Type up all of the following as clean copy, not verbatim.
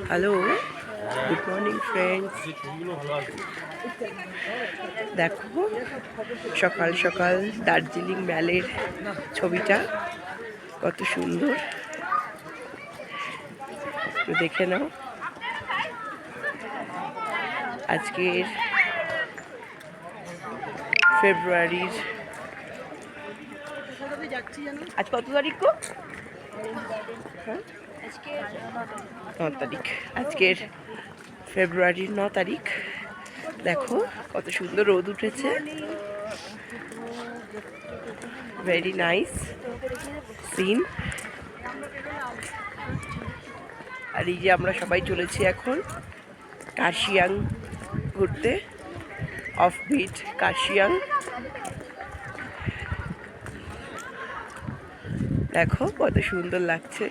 Hello, good morning friends. দেখো সকাল সকাল দার্জিলিং ম্যালের ছবিটা কত সুন্দর, একটু দেখে নাও। আজকের ফেব্রুয়ারির আজ কত তারিখ গো? 9 তারিখ। আজকের ফেব্রুয়ারির 9 তারিখ। দেখো কত সুন্দর রোদ উঠেছে, ভেরি নাইস সিন। আর এই যে আমরা সবাই চলেছি এখন কার্শিয়াং ঘুরতে, অফ বিট কার্শিয়াং। দেখো কত সুন্দর লাগছে,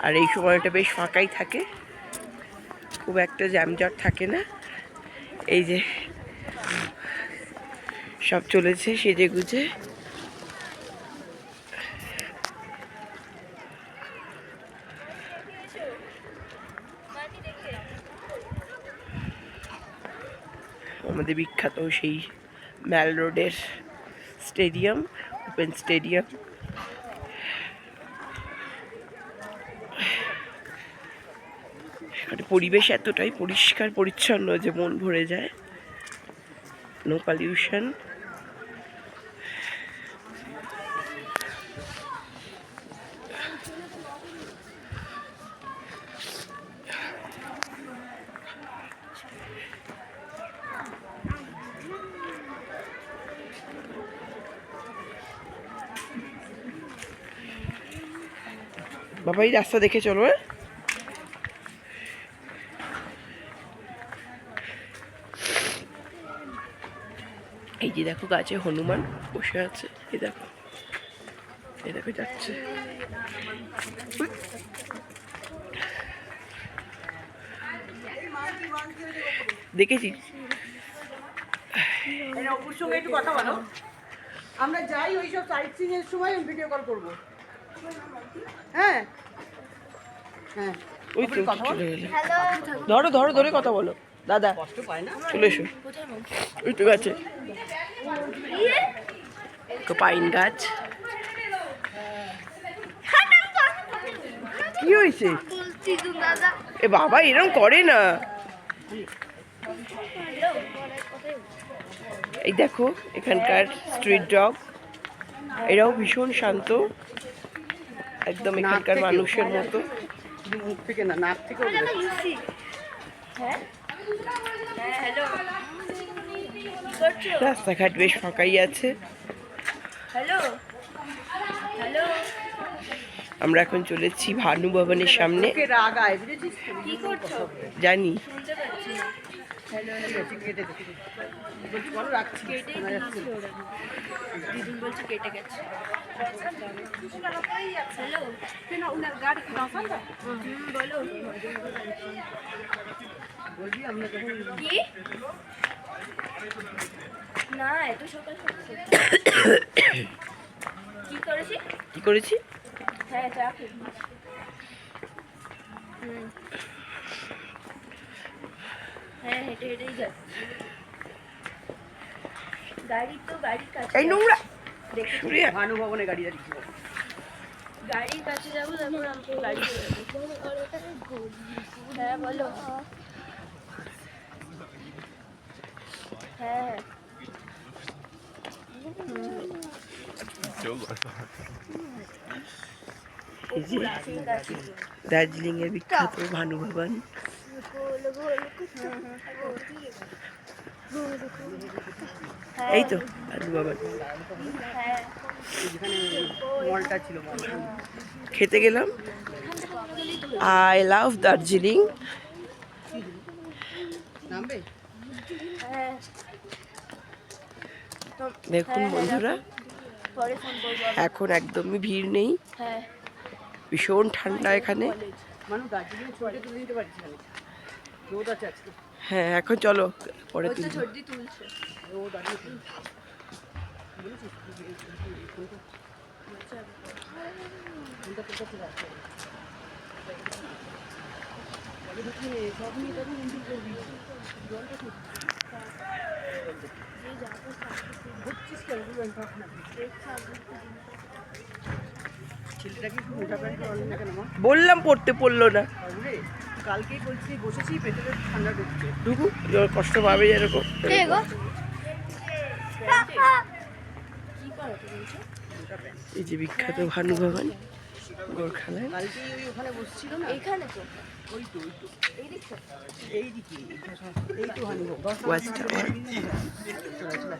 আর এই সময়টা বেশ ফাঁকাই থাকে, খুব একটা জ্যামজট থাকে না। এই যে সব চলেছে সেজে গুজে। আমাদের বিখ্যাত সেই ম্যাল রোডের স্টেডিয়াম, ওপেন স্টেডিয়াম। পরিবেশ এতটাই পরিষ্কার পরিচ্ছন্ন যে মন ভরে যায়, নো পলিউশন। বাবা এই রাস্তা দেখে চলো। এই যে দেখো গাছে হনুমান বসে আছে, এই দেখো, এই দেখো যাচ্ছে। দেখেছি। অপুর সঙ্গে একটু কথা বলো। আমরা যাই ওই সব সাইট সিং এর সময় ভিডিও কল করবো। হ্যাঁ হ্যাঁ, ওই তো চলে গেলে। ধরো ধরো ধরে কথা বলো। দাদা কষ্ট পায় না, চলে এসো। ওই তো গাছে তো পাইন গাছ। কি হয়েছে? এ বাবা এরকম করে না। এই দেখো এখানকার স্ট্রিট ডগ, এরাও ভীষণ শান্ত, একদম এখানকার মানুষের মতো। মুখ থেকে না, নাক থেকে। রাস্তাঘাট বেশ ফাঁকাই আছে। আমরা এখন চলেছি ভানু ভবনের সামনে। জানি কি করেছি। এই নোংরা ভানু ভবনে গাড়ি দাঁড়িয়ে গাড়ির কাছে যাবো, তারপর আমাকে গাড়ি হ্যাঁ বলো। হ্যাঁ দার্জিলিং এর বিখ্যাত ভানু ভবন। এই তো ভানু ভবন। মলটা ছিল, খেতে গেলাম। I love Darjeeling. নামবে। দেখুন বন্ধুরা, এখন একদমই ভিড় নেই, ভীষণ ঠান্ডা এখানে। মানুষ দার্জিলিং ছবিটা তুলে নিতে পারছি না, রোদ আছে আজকে। হ্যাঁ এখন চলো পরে তুলবো। তুলছে রোদ আছে। ছেলেটা কি মোটা প্যান্ট পরলে না কেন মা? বললাম পড়তে পড়লো না। বাবুরে, কালকেই বলছি বসেছি পেটে ঠান্ডা ঢুকছে। ঢুকু কষ্ট পাবে এরকম। এই যে বিখ্যাত ভানু ভবন গোরখালায়। কালকেই ওই ওখানে বসছিল না, এইখানে তো ওই তো এই দিকটা এইদিকে এই তো হানি ওয়াচ টাওয়ার। চলে চলে